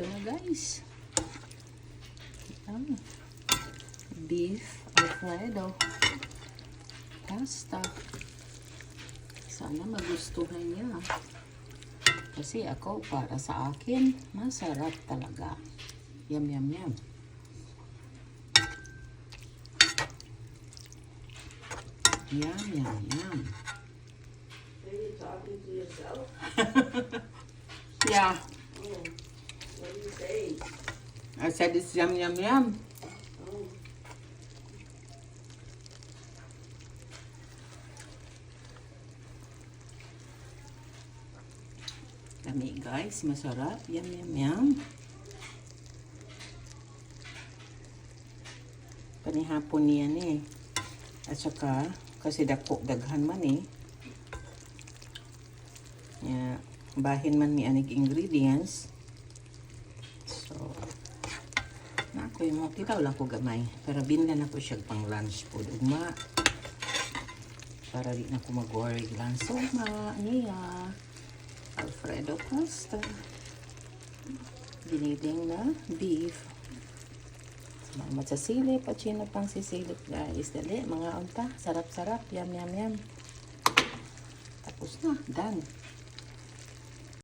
Ito na guys. Beef Alfredo pasta. Sana magustuhan niya. Kasi ako, para sa akin, masarap talaga. Yum, yum, yum. Yum, yum, yum. Are you talking to yourself? Yeah. Oh, what do you say? I said it's yum, yum, yum. Oh, Lami guys, masarap. Yum, yum, yum. Panihapon niyan eh. At saka, kasi daghan man eh. Yeah, bahin man ni anig ingredients. So, na ako yung mga titaw lang ko gamay. Pero binlan ako siya pang lunch po. Ugma. Para di na ko mag-worry lang. So, niya. Alfredo pasta. Diniding na beef. Salamat sa silip at sino pang sisilip guys. Dali, mga unta. Sarap-sarap. Yum, yum, yum. Tapos na. Done.